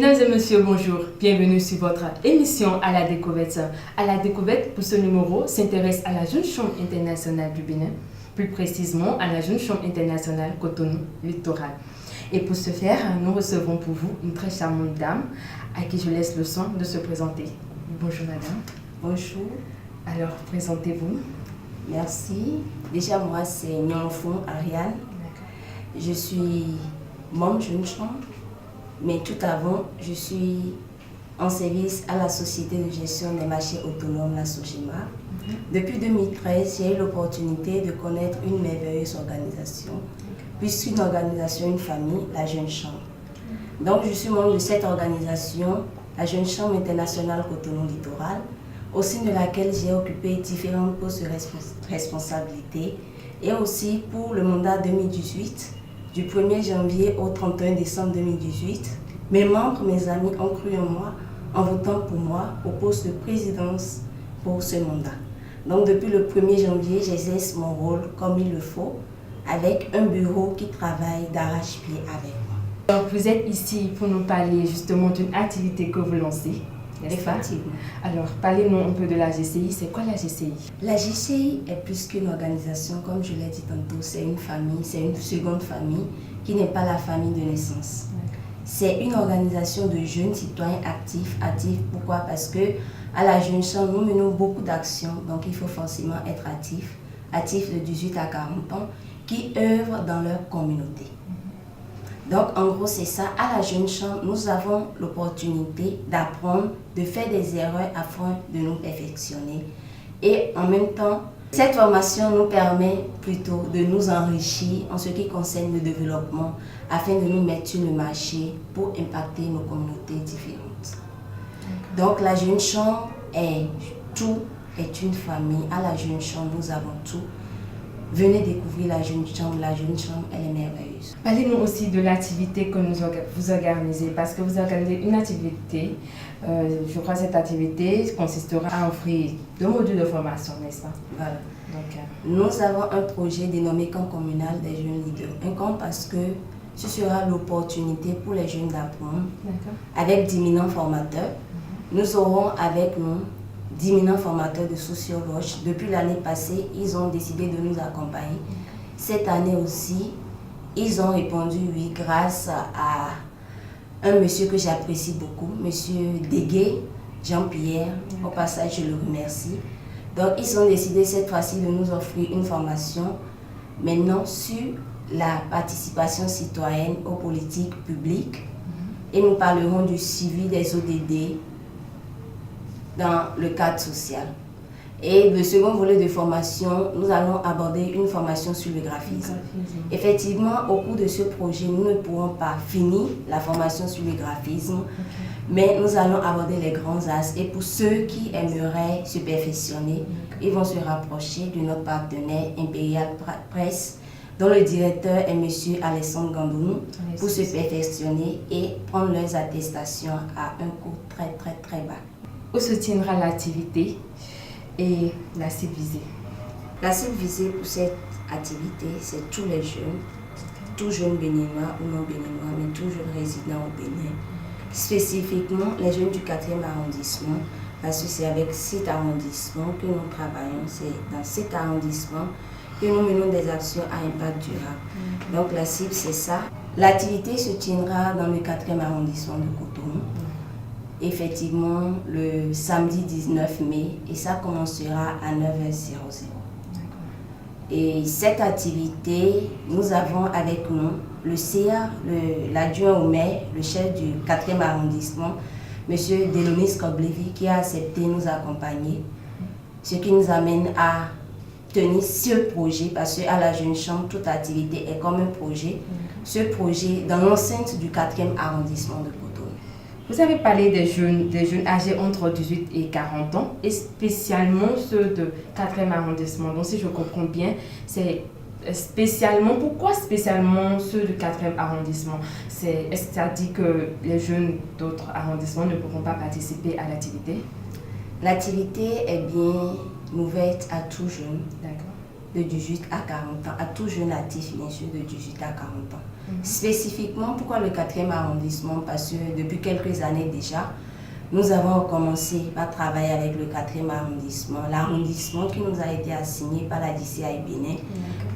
Mesdames et messieurs, bonjour. Bienvenue sur votre émission à la découverte. À la découverte, pour ce numéro, s'intéresse à la Jeune Chambre internationale du Bénin, plus précisément à la Jeune Chambre internationale Cotonou Littoral. Et pour ce faire, nous recevons pour vous une très charmante dame à qui je laisse le soin de se présenter. Bonjour madame. Bonjour. Alors, présentez-vous. Merci. Déjà, moi, c'est Nyonfou Ariane. Je suis membre Jeune Chambre, mais tout avant, je suis en service à la Société de gestion des marchés autonomes, la SOGEMA. Depuis 2013, j'ai eu l'opportunité de connaître une merveilleuse organisation, puisqu'une organisation, une famille, la Jeune Chambre. Donc, je suis membre de cette organisation, la Jeune Chambre internationale Cotonou Littoral, au sein de laquelle j'ai occupé différents postes de responsabilité, et aussi pour le mandat 2018, du 1er janvier au 31 décembre 2018, mes membres, mes amis ont cru en moi en votant pour moi au poste de présidence pour ce mandat. Donc depuis le 1er janvier, j'exerce mon rôle comme il le faut, avec un bureau qui travaille d'arrache-pied avec moi. Donc vous êtes ici pour nous parler justement d'une activité que vous lancez. Effectivement. Alors, parlez-nous un peu de la GCI. C'est quoi la GCI? La GCI est plus qu'une organisation, comme je l'ai dit tantôt, c'est une famille, c'est une seconde famille qui n'est pas la famille de naissance. C'est une organisation de jeunes citoyens actifs. Pourquoi? Parce que à la Jeune Chambre, nous menons beaucoup d'actions, donc il faut forcément être actifs de 18 à 40 ans, qui œuvrent dans leur communauté. Donc, en gros, c'est ça. À la Jeune Chambre, nous avons l'opportunité d'apprendre, de faire des erreurs afin de nous perfectionner. Et en même temps, cette formation nous permet plutôt de nous enrichir en ce qui concerne le développement afin de nous mettre sur le marché pour impacter nos communautés différentes. Donc, la Jeune Chambre est une famille. À la Jeune Chambre, nous avons tout. Venez découvrir la Jeune Chambre. La Jeune Chambre, elle est merveilleuse. Parlez-nous aussi de l'activité que vous organisez, parce que vous organisez une activité. Je crois que cette activité consistera à offrir 2 modules de formation, n'est-ce pas? Voilà. Donc, nous avons un projet dénommé Camp communal des jeunes leaders. Un camp parce que ce sera l'opportunité pour les jeunes d'apprendre avec d'imminents formateurs. Nous aurons avec nous d'imminents formateurs de sociologues. Depuis l'année passée, ils ont décidé de nous accompagner. Cette année aussi, ils ont répondu oui grâce à un monsieur que j'apprécie beaucoup, monsieur Degué, Jean-Pierre. Au passage, je le remercie. Donc, ils ont décidé cette fois-ci de nous offrir une formation maintenant sur la participation citoyenne aux politiques publiques. Et nous parlerons du suivi des ODD dans le cadre social. Et le second volet de formation, nous allons aborder une formation sur le graphisme. Effectivement, au cours de ce projet, nous ne pourrons pas finir la formation sur le graphisme, mais nous allons aborder les grands axes. Et pour ceux qui aimeraient se perfectionner, ils vont se rapprocher de notre partenaire Impérial Presse, dont le directeur est M. Alessandre Gandounou, pour se perfectionner et prendre leurs attestations à un coût très bas. Où se tiendra l'activité et la cible visée? La cible visée pour cette activité, c'est tous les jeunes, tous jeunes béninois ou non béninois, mais tous jeunes résidents au Bénin. Spécifiquement, les jeunes du 4e arrondissement, parce que c'est avec cet arrondissement que nous travaillons, c'est dans cet arrondissement que nous menons des actions à impact durable. Donc la cible, c'est ça. L'activité se tiendra dans le 4e arrondissement de Cotonou. Effectivement, le samedi 19 mai, et ça commencera à 9h00. Et cette activité, nous avons avec nous le CA, l'adjoint au maire, le chef du 4e arrondissement, M. Delonis Koblevi, qui a accepté de nous accompagner, ce qui nous amène à tenir ce projet, parce qu'à la Jeune Chambre, toute activité est comme un projet. Ce projet dans l'enceinte du 4e arrondissement de Cotonou. Vous avez parlé des jeunes âgés entre 18 et 40 ans, et spécialement ceux de 4e arrondissement. Donc si je comprends bien, c'est spécialement, pourquoi spécialement ceux du 4e arrondissement? C'est-à-dire que les jeunes d'autres arrondissements ne pourront pas participer à l'activité? L'activité est bien ouverte à tout jeune, de 18 à 40 ans, à tout jeune actif bien sûr de 18 à 40 ans. Spécifiquement, pourquoi le 4e arrondissement? Parce que depuis quelques années déjà, nous avons commencé à travailler avec le 4e arrondissement, l'arrondissement qui nous a été assigné par la DCI Bénin.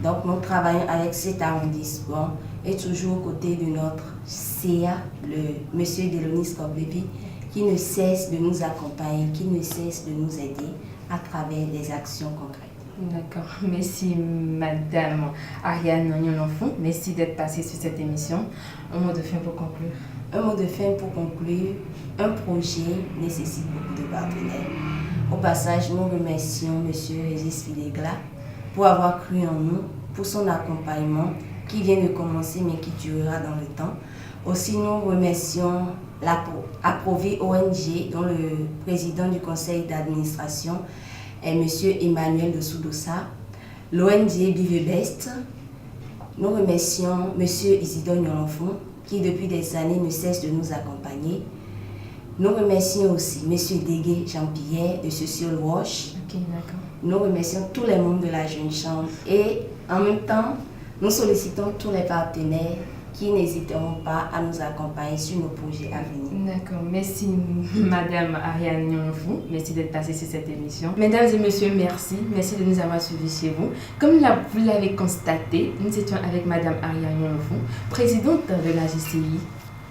Donc nous travaillons avec cet arrondissement et toujours aux côtés de notre CA, le monsieur Delonis Koblevi, qui ne cesse de nous accompagner, qui ne cesse de nous aider à travers des actions concrètes. D'accord. Merci Madame Ariane Nyononfou. Merci d'être passée sur cette émission. Un mot de fin pour conclure. Un mot de fin pour conclure. Un projet nécessite beaucoup de partenaires. Au passage, nous remercions M. Régis Filegla pour avoir cru en nous, pour son accompagnement qui vient de commencer mais qui durera dans le temps. Aussi, nous remercions l'Approvi ONG, dont le président du conseil d'administration est M. Emmanuel de Soudossa, l'ONG Bivebest. Nous remercions M. Isidore Nyononfou, qui depuis des années ne cesse de nous accompagner. Nous remercions aussi M. Dégué Jean-Pierre de Social Wash. Nous remercions tous les membres de la Jeune Chambre et en même temps, nous sollicitons tous les partenaires qui n'hésiteront pas à nous accompagner sur nos projets à venir. D'accord, merci Madame Ariane Nyononfou, merci d'être passée sur cette émission. Mesdames et messieurs, merci de nous avoir suivis chez vous. Comme vous l'avez constaté, nous étions avec Madame Ariane Nyononfou, présidente de la GCI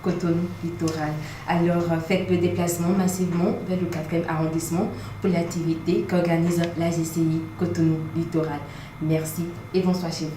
Cotonou Littoral. Alors faites le déplacement massivement vers le 4e arrondissement pour l'activité qu'organise la GCI Cotonou Littoral. Merci et bonsoir chez vous.